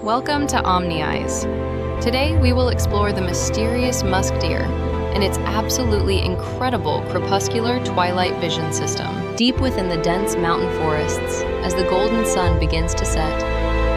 Welcome to Omni Eyes. Today we will explore the mysterious musk deer and its absolutely incredible crepuscular twilight vision system. Deep within the dense mountain forests, as the golden sun begins to set,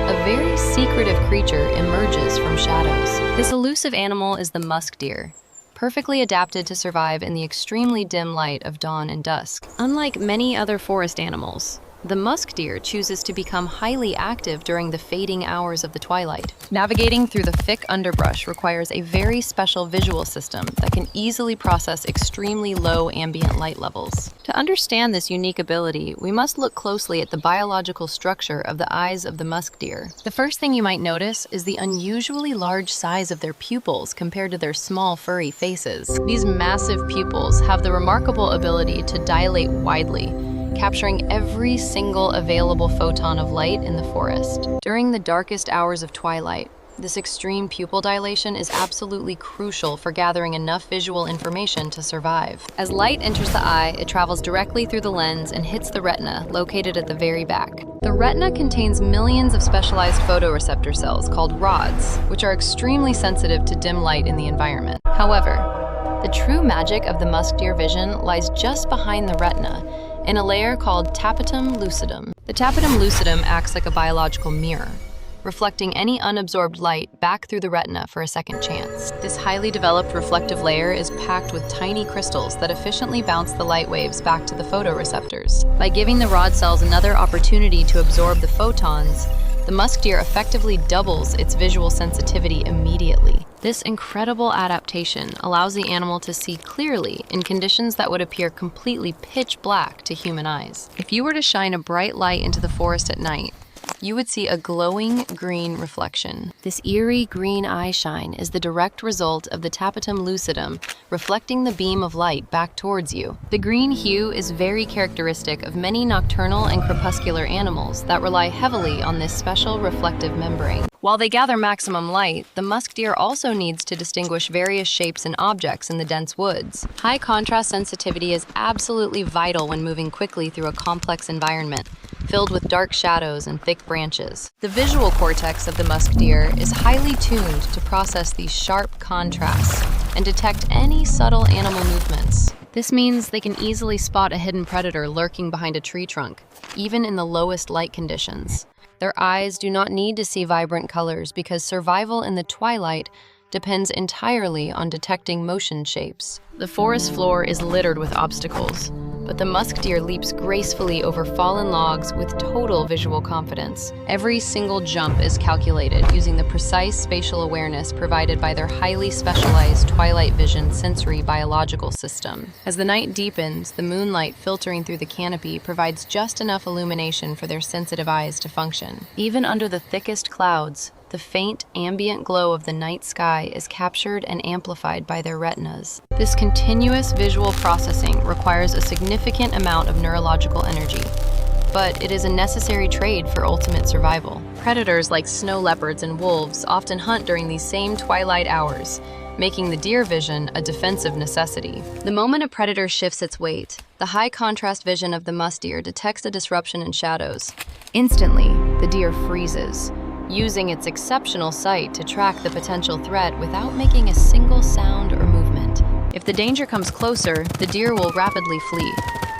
a very secretive creature emerges from shadows. This elusive animal is the musk deer, perfectly adapted to survive in the extremely dim light of dawn and dusk. Unlike many other forest animals, the musk deer chooses to become highly active during the fading hours of the twilight. Navigating through the thick underbrush requires a very special visual system that can easily process extremely low ambient light levels. To understand this unique ability, we must look closely at the biological structure of the eyes of the musk deer. The first thing you might notice is the unusually large size of their pupils compared to their small furry faces. These massive pupils have the remarkable ability to dilate widely, capturing every single available photon of light in the forest. During the darkest hours of twilight, this extreme pupil dilation is absolutely crucial for gathering enough visual information to survive. As light enters the eye, it travels directly through the lens and hits the retina, located at the very back. The retina contains millions of specialized photoreceptor cells called rods, which are extremely sensitive to dim light in the environment. However, the true magic of the musk deer vision lies just behind the retina, in a layer called Tapetum Lucidum. The Tapetum Lucidum acts like a biological mirror, reflecting any unabsorbed light back through the retina for a second chance. This highly developed reflective layer is packed with tiny crystals that efficiently bounce the light waves back to the photoreceptors. By giving the rod cells another opportunity to absorb the photons, the musk deer effectively doubles its visual sensitivity immediately. This incredible adaptation allows the animal to see clearly in conditions that would appear completely pitch black to human eyes. If you were to shine a bright light into the forest at night, you would see a glowing green reflection. This eerie green eye shine is the direct result of the Tapetum Lucidum reflecting the beam of light back towards you. The green hue is very characteristic of many nocturnal and crepuscular animals that rely heavily on this special reflective membrane. While they gather maximum light, the musk deer also needs to distinguish various shapes and objects in the dense woods. High contrast sensitivity is absolutely vital when moving quickly through a complex environment, filled with dark shadows and thick branches. The visual cortex of the musk deer is highly tuned to process these sharp contrasts and detect any subtle animal movements. This means they can easily spot a hidden predator lurking behind a tree trunk, even in the lowest light conditions. Their eyes do not need to see vibrant colors because survival in the twilight depends entirely on detecting motion shapes. The forest floor is littered with obstacles, but the musk deer leaps gracefully over fallen logs with total visual confidence. Every single jump is calculated using the precise spatial awareness provided by their highly specialized twilight vision sensory biological system. As the night deepens, the moonlight filtering through the canopy provides just enough illumination for their sensitive eyes to function. Even under the thickest clouds, the faint ambient glow of the night sky is captured and amplified by their retinas. This continuous visual processing requires a significant amount of neurological energy, but it is a necessary trade for ultimate survival. Predators like snow leopards and wolves often hunt during these same twilight hours, making the deer vision a defensive necessity. The moment a predator shifts its weight, the high contrast vision of the musk deer detects a disruption in shadows. Instantly, the deer freezes, using its exceptional sight to track the potential threat without making a single sound or movement. If the danger comes closer, the deer will rapidly flee,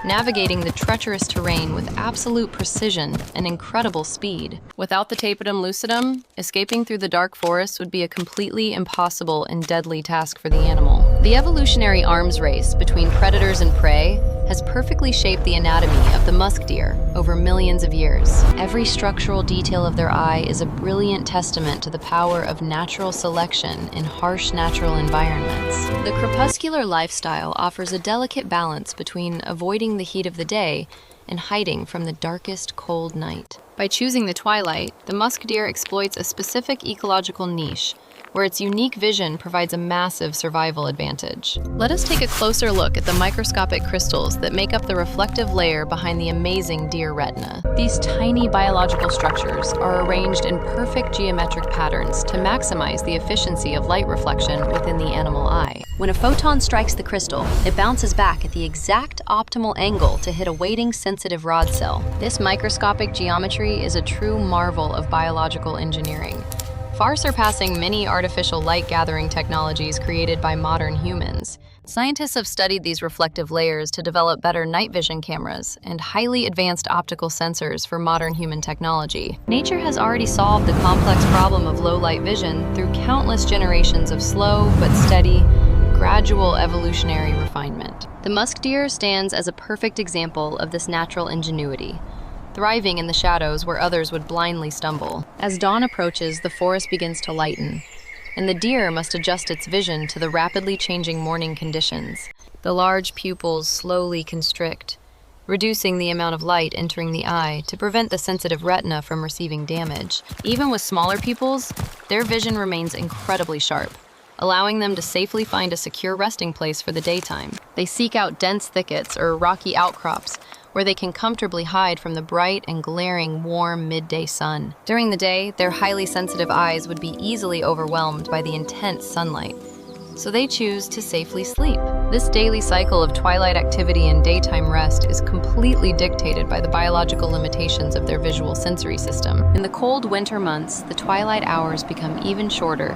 navigating the treacherous terrain with absolute precision and incredible speed. Without the Tapetum Lucidum, escaping through the dark forest would be a completely impossible and deadly task for the animal. The evolutionary arms race between predators and prey has perfectly shaped the anatomy of the musk deer over millions of years. Every structural detail of their eye is a brilliant testament to the power of natural selection in harsh natural environments. The crepuscular lifestyle offers a delicate balance between avoiding the heat of the day and hiding from the darkest, cold night. By choosing the twilight, the musk deer exploits a specific ecological niche, where its unique vision provides a massive survival advantage. Let us take a closer look at the microscopic crystals that make up the reflective layer behind the amazing deer retina. These tiny biological structures are arranged in perfect geometric patterns to maximize the efficiency of light reflection within the animal eye. When a photon strikes the crystal, it bounces back at the exact optimal angle to hit a waiting sensitive rod cell. This microscopic geometry is a true marvel of biological engineering, far surpassing many artificial light-gathering technologies created by modern humans. Scientists have studied these reflective layers to develop better night vision cameras and highly advanced optical sensors for modern human technology. Nature has already solved the complex problem of low-light vision through countless generations of slow but steady, gradual evolutionary refinement. The musk deer stands as a perfect example of this natural ingenuity, thriving in the shadows where others would blindly stumble. As dawn approaches, the forest begins to lighten, and the deer must adjust its vision to the rapidly changing morning conditions. The large pupils slowly constrict, reducing the amount of light entering the eye to prevent the sensitive retina from receiving damage. Even with smaller pupils, their vision remains incredibly sharp, allowing them to safely find a secure resting place for the daytime. They seek out dense thickets or rocky outcrops where they can comfortably hide from the bright and glaring warm midday sun. During the day, their highly sensitive eyes would be easily overwhelmed by the intense sunlight, so they choose to safely sleep. This daily cycle of twilight activity and daytime rest is completely dictated by the biological limitations of their visual sensory system. In the cold winter months, the twilight hours become even shorter,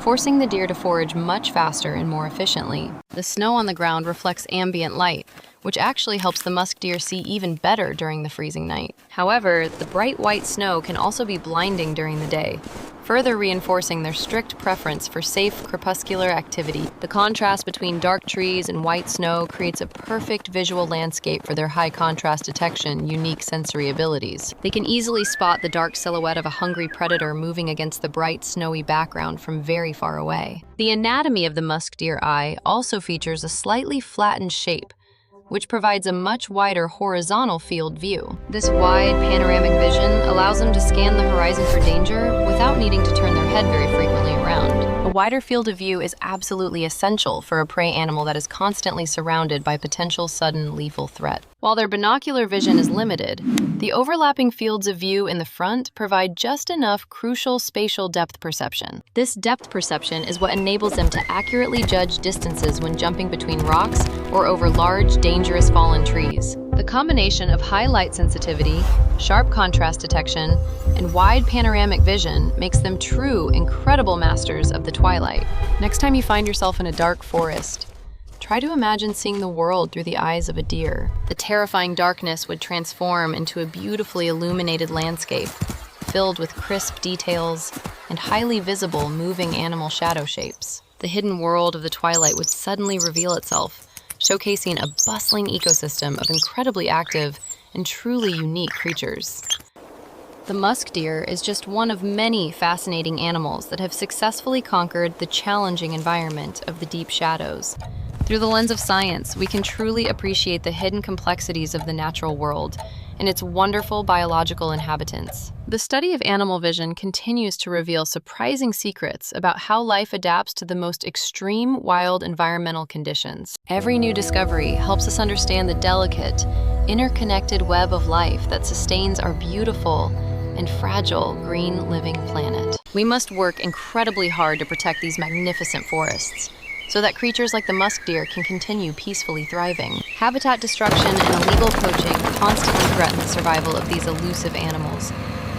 forcing the deer to forage much faster and more efficiently. The snow on the ground reflects ambient light, which actually helps the musk deer see even better during the freezing night. However, the bright white snow can also be blinding during the day, further reinforcing their strict preference for safe crepuscular activity. The contrast between dark trees and white snow creates a perfect visual landscape for their high contrast detection, unique sensory abilities. They can easily spot the dark silhouette of a hungry predator moving against the bright, snowy background from very far away. The anatomy of the musk deer eye also features a slightly flattened shape, which provides a much wider horizontal field view. This wide panoramic vision allows them to scan the horizon for danger without needing to turn their head very frequently around. A wider field of view is absolutely essential for a prey animal that is constantly surrounded by potential sudden lethal threat. While their binocular vision is limited, the overlapping fields of view in the front provide just enough crucial spatial depth perception. This depth perception is what enables them to accurately judge distances when jumping between rocks or over large, dangerous fallen trees. The combination of high light sensitivity, sharp contrast detection, and wide panoramic vision makes them true, incredible masters of the twilight. Next time you find yourself in a dark forest, try to imagine seeing the world through the eyes of a deer. The terrifying darkness would transform into a beautifully illuminated landscape, filled with crisp details and highly visible moving animal shadow shapes. The hidden world of the twilight would suddenly reveal itself, showcasing a bustling ecosystem of incredibly active and truly unique creatures. The musk deer is just one of many fascinating animals that have successfully conquered the challenging environment of the deep shadows. Through the lens of science, we can truly appreciate the hidden complexities of the natural world and its wonderful biological inhabitants. The study of animal vision continues to reveal surprising secrets about how life adapts to the most extreme wild environmental conditions. Every new discovery helps us understand the delicate, interconnected web of life that sustains our beautiful and fragile green living planet. We must work incredibly hard to protect these magnificent forests, so that creatures like the musk deer can continue peacefully thriving. Habitat destruction and illegal poaching constantly threaten the survival of these elusive animals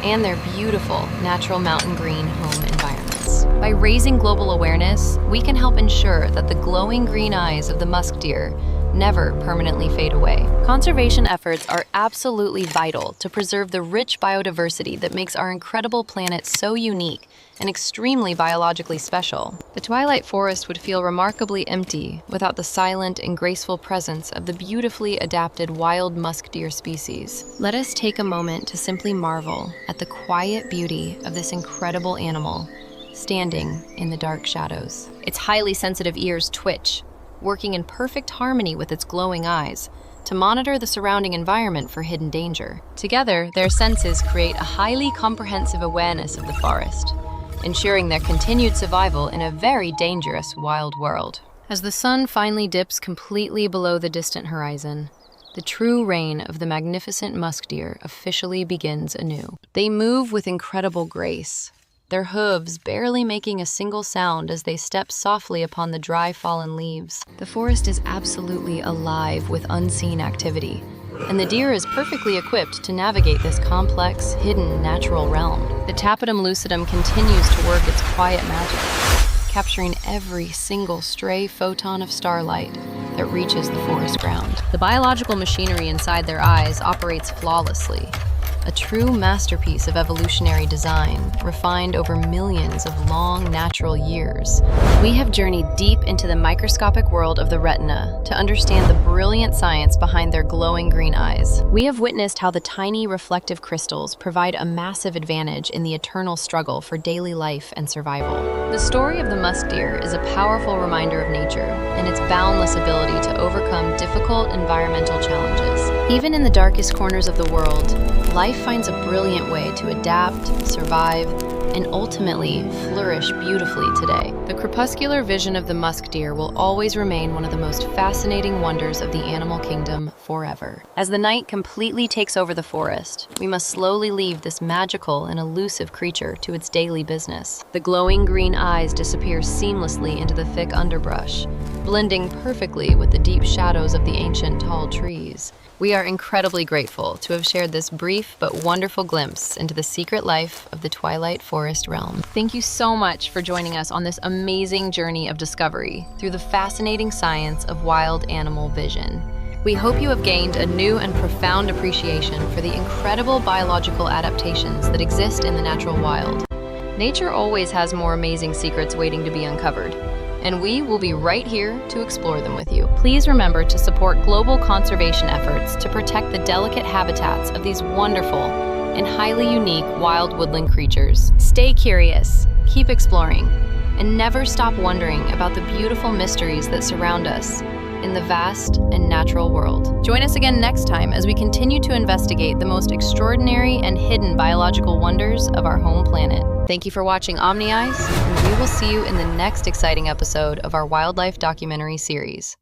and their beautiful natural mountain green home environments. By raising global awareness, we can help ensure that the glowing green eyes of the musk deer never permanently fade away. Conservation efforts are absolutely vital to preserve the rich biodiversity that makes our incredible planet so unique and extremely biologically special. The twilight forest would feel remarkably empty without the silent and graceful presence of the beautifully adapted wild musk deer species. Let us take a moment to simply marvel at the quiet beauty of this incredible animal standing in the dark shadows. Its highly sensitive ears twitch, working in perfect harmony with its glowing eyes to monitor the surrounding environment for hidden danger. Together, their senses create a highly comprehensive awareness of the forest, ensuring their continued survival in a very dangerous wild world. As the sun finally dips completely below the distant horizon, the true reign of the magnificent musk deer officially begins anew. They move with incredible grace, their hooves barely making a single sound as they step softly upon the dry fallen leaves. The forest is absolutely alive with unseen activity, and the deer is perfectly equipped to navigate this complex, hidden natural realm. The Tapetum Lucidum continues to work its quiet magic, capturing every single stray photon of starlight that reaches the forest ground. The biological machinery inside their eyes operates flawlessly, a true masterpiece of evolutionary design, refined over millions of long natural years. We have journeyed deep into the microscopic world of the retina to understand the brilliant science behind their glowing green eyes. We have witnessed how the tiny reflective crystals provide a massive advantage in the eternal struggle for daily life and survival. The story of the musk deer is a powerful reminder of nature and its boundless ability to overcome difficult environmental challenges. Even in the darkest corners of the world, life finds a brilliant way to adapt, survive, and ultimately flourish beautifully today. The crepuscular vision of the musk deer will always remain one of the most fascinating wonders of the animal kingdom forever. As the night completely takes over the forest, we must slowly leave this magical and elusive creature to its daily business. The glowing green eyes disappear seamlessly into the thick underbrush, blending perfectly with the deep shadows of the ancient tall trees. We are incredibly grateful to have shared this brief but wonderful glimpse into the secret life of the Twilight Forest realm. Thank you so much for joining us on this amazing journey of discovery through the fascinating science of wild animal vision. We hope you have gained a new and profound appreciation for the incredible biological adaptations that exist in the natural wild. Nature always has more amazing secrets waiting to be uncovered, and we will be right here to explore them with you. Please remember to support global conservation efforts to protect the delicate habitats of these wonderful and highly unique wild woodland creatures. Stay curious, keep exploring, and never stop wondering about the beautiful mysteries that surround us in the vast and natural world. Join us again next time as we continue to investigate the most extraordinary and hidden biological wonders of our home planet. Thank you for watching Omni Eyes, and we will see you in the next exciting episode of our wildlife documentary series.